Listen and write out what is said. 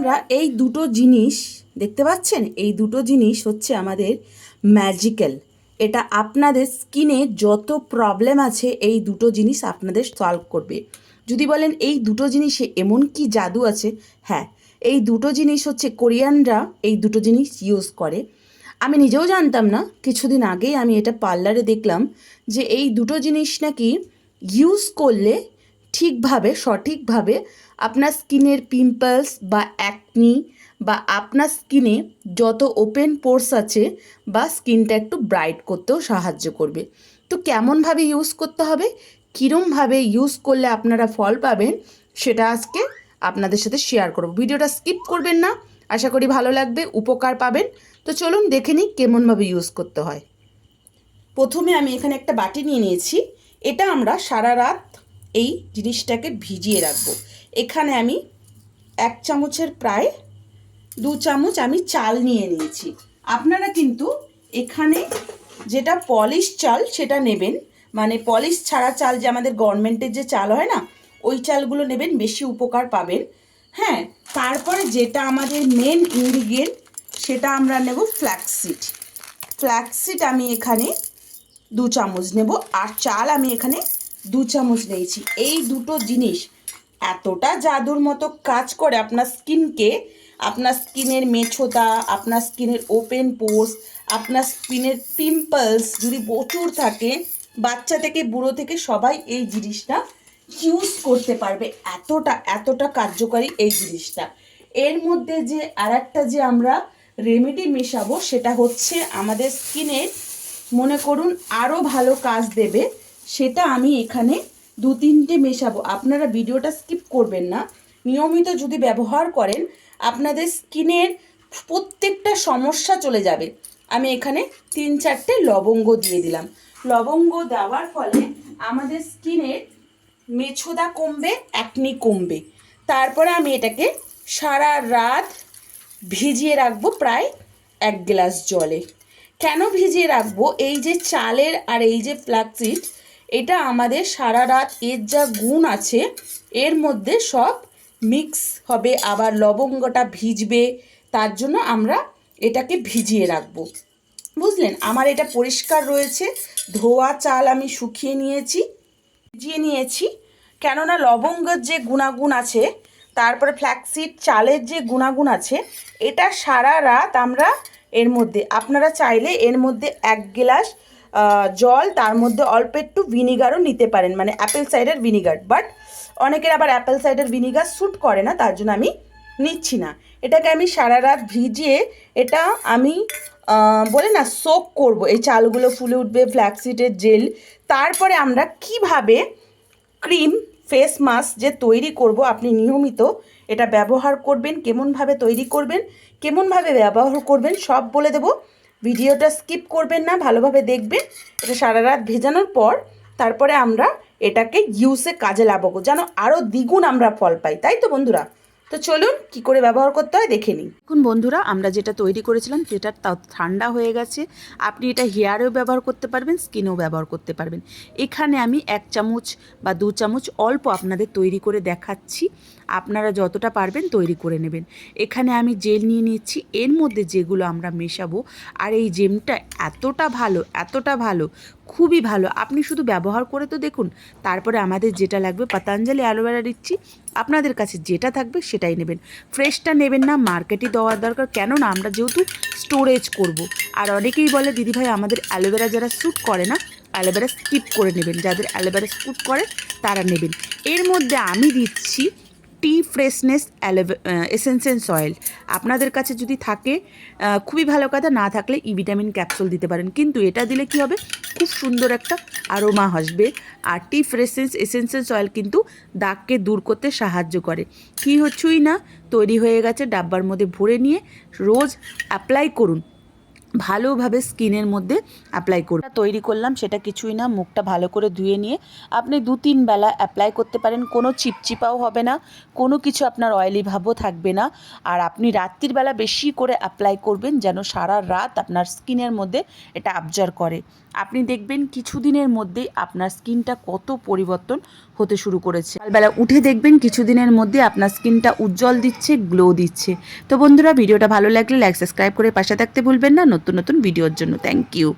বন্ধুরা এই দুটো জিনিস দেখতে পাচ্ছেন, এই দুটো জিনিস হচ্ছে আমাদের ম্যাজিক্যাল। এটা আপনাদের স্কিনে যত প্রবলেম আছে এই দুটো জিনিস আপনাদের সলভ করবে। যদি বলেন এই দুটো জিনিসে এমন কি জাদু আছে, হ্যাঁ, এই দুটো জিনিস হচ্ছে কোরিয়ানরা এই দুটো জিনিস ইউজ করে। আমি নিজেও জানতাম না, কিছুদিন আগেই আমি এটা পার্লারে দেখলাম যে এই দুটো জিনিস নাকি ইউজ করলে ঠিকভাবে সঠিকভাবে আপনার স্কিনের পিম্পলস বা অ্যাকনি বা আপনার স্কিনে যত ওপেন পোর্স আছে বা স্কিনটা একটু ব্রাইট করতেও সাহায্য করবে। তো কেমনভাবে ইউজ করতে হবে, কীরমভাবে ইউজ করলে আপনারা ফল পাবেন, সেটা আজকে আপনাদের সাথে শেয়ার করব। ভিডিওটা স্কিপ করবেন না, আশা করি ভালো লাগবে, উপকার পাবেন। তো চলুন দেখে নিই কেমনভাবে ইউজ করতে হয়। প্রথমে আমি এখানে একটা বাটি নিয়ে নিয়েছি। এটা আমরা সারা রাত এই জিনিসটাকে ভিজিয়ে রাখবো। এখানে আমি 1 চামচের প্রায় 2 চামচ আমি চাল নিয়ে নিয়েছি। আপনারা কিন্তু এখানে যেটা পলিশ চাল সেটা নেবেন, মানে পলিশ ছাড়া চাল, যে আমাদের গভর্নমেন্টের যে চাল হয় না, ওই চালগুলো নেবেন, বেশি উপকার পাবেন। হ্যাঁ, তারপরে যেটা আমাদের মেন ইনগ্রিডিয়েন্ট সেটা আমরা নেব ফ্ল্যাক্সিড। ফ্ল্যাক্সিড আমি এখানে 2 চামচ নেব, আর চাল আমি এখানে 2 চামচ নিয়েছি। এই দুটো জিনিস এতটা জাদুর মতো কাজ করে আপনার স্কিনকে, আপনার স্কিনের মেছোদা, আপনার স্কিনের ওপেন পোর্স, আপনার স্কিনের পিম্পলস যদি প্রচুর থাকে, বাচ্চা থেকে বুড়ো থেকে সবাই এই জিনিসটা ইউজ করতে পারবে। এতটা এতটা কার্যকারী এই জিনিসটা। এর মধ্যে যে আরেকটা যে আমরা রেমেডি মেশাবো সেটা হচ্ছে আমাদের স্কিনের, মনে করুন আরও ভালো কাজ দেবে, সেটা আমি এখানে 2-3টে মেশাবো। আপনারা ভিডিওটা স্কিপ করবেন না, নিয়মিত যদি ব্যবহার করেন আপনাদের স্কিনের প্রত্যেকটা সমস্যা চলে যাবে। আমি এখানে 3-4টে লবঙ্গ দিয়ে দিলাম। লবঙ্গ দেওয়ার ফলে আমাদের স্কিনের মেছোদা কমবে, অ্যাকনি কমবে। তারপরে আমি এটাকে সারা রাত ভিজিয়ে রাখবো প্রায় 1 গ্লাস জলে। কেন ভিজিয়ে রাখবো? এই যে চালের আর এই যে ফ্ল্যাক্সিড, এটা আমাদের সারা রাত এর যা গুণ আছে এর মধ্যে সব মিক্স হবে, আবার লবঙ্গটা ভিজবে, তার জন্য আমরা এটাকে ভিজিয়ে রাখবো। বুঝলেন? আমার এটা পরিষ্কার রয়েছে, ধোয়া চাল আমি শুকিয়ে নিয়েছি, ভিজিয়ে নিয়েছি। কেননা লবঙ্গের যে গুণাগুণ আছে, তারপরে ফ্ল্যাক্সিড চালের যে গুণাগুণ আছে, এটা সারা রাত আমরা এর মধ্যে, আপনারা চাইলে এর মধ্যে 1 গ্লাস জল, তার মধ্যে অল্প একটু ভিনিগারও নিতে পারেন, মানে অ্যাপেল সাইডার ভিনিগার। বাট অনেকের আবার অ্যাপেল সাইডার ভিনিগার স্যুট করে না, তার জন্য আমি নিচ্ছি না। এটাকে আমি সারা রাত ভিজিয়ে এটা আমি বলে না সোক করব, এই চালগুলো ফুলে উঠবে, ফ্ল্যাক্সিডের জেল। তারপরে আমরা কিভাবে ক্রিম ফেস মাস্ক যে তৈরি করব, আপনি নিয়মিত এটা ব্যবহার করবেন, কেমনভাবে তৈরি করবেন, কেমনভাবে ব্যবহার করবেন সব বলে দেব। ভিডিওটা স্কিপ করবেন না, ভালোভাবে দেখবেন। এটা সারা রাত ভেজানোর পর তারপরে আমরা এটাকে ইউজে কাজে লাগাবো, যেন আরও দ্বিগুণ আমরা ফল পাই, তাই তো বন্ধুরা? তো চলুন কি করে ব্যবহার করতে হয় দেখে নিই। এখন বন্ধুরা আমরা যেটা তৈরি করেছিলাম সেটা ঠান্ডা হয়ে গেছে। আপনি এটা হেয়ারেও ব্যবহার করতে পারবেন, স্কিনেও ব্যবহার করতে পারবেন। এখানে আমি 1 চামচ বা 2 চামচ অল্প আপনাদের তৈরি করে দেখাচ্ছি, আপনারা যতটা পারবেন তৈরি করে নেবেন। এখানে আমি জেল নিয়ে নিচ্ছি, এর মধ্যে যেগুলো আমরা মেশাবো। আর এই জেমটা এতটা ভালো, এতটা ভালো, খুবই ভালো, আপনি শুধু ব্যবহার করে তো দেখুন। তারপরে আমাদের যেটা লাগবে, পতঞ্জলি অ্যালোভেরা দিচ্ছি, আপনাদের কাছে যেটা থাকবে সেটাই নেবেন। ফ্রেশটা নেবেন না, মার্কেটে দেওয়ার দরকার, কেননা আমরা যেহেতু স্টোরেজ করব। আর অনেকেই বলে দিদিভাই আমাদের অ্যালোভেরা যারা স্যুট করে না, অ্যালোভেরা স্কিপ করে নেবেন, যাদের অ্যালোভেরা স্যুট করে তারা নেবেন। এর মধ্যে আমি দিচ্ছি টি ফ্রেশনেস এসেন্সেন্স অয়েল। আপনাদের কাছে যদি থাকে খুবই ভালো কথা, না থাকলে ই ভিটামিন ক্যাপসুল দিতে পারেন, কিন্তু এটা দিলে কি হবে, খুব সুন্দর একটা আরোমা আসবে। আর টি ফ্রেশনেস এসেন্সেন্স অয়েল কিন্তু দাগকে দূর করতে সাহায্য করে। কি হচ্ছই না, তৈরি হয়ে গেছে, ডাব্বার মধ্যে ভরে নিয়ে রোজ অ্যাপ্লাই করুন। ভালোভাবে স্কিনের মধ্যে অ্যাপ্লাই করব। তৈরি করলাম সেটা কিছুই না, মুখটা ভালো করে ধুয়ে নিয়ে আপনি 2-3 বেলা অ্যাপ্লাই করতে পারেন। কোনো চিপচিপাও হবে না, কোনো কিছু আপনার অয়েলি ভাবও থাকবে না। আর আপনি রাত্রির বেলা বেশি করে অ্যাপ্লাই করবেন যেন সারা রাত আপনার স্কিনের মধ্যে এটা অ্যাবজর্ব করে। আপনি দেখবেন কিছুদিনের মধ্যেই আপনার স্কিনটা কত পরিবর্তন হতে শুরু করেছে। সকালবেলা উঠে দেখবেন কিছুদিনের মধ্যে আপনার স্কিনটা উজ্জ্বল দিচ্ছে, গ্লো দিচ্ছে। তো বন্ধুরা, ভিডিওটা ভালো লাগলে লাইক সাবস্ক্রাইব করে পাশে থাকতে ভুলবেন না নতুন নতুন ভিডিওর জন্য। Thank you.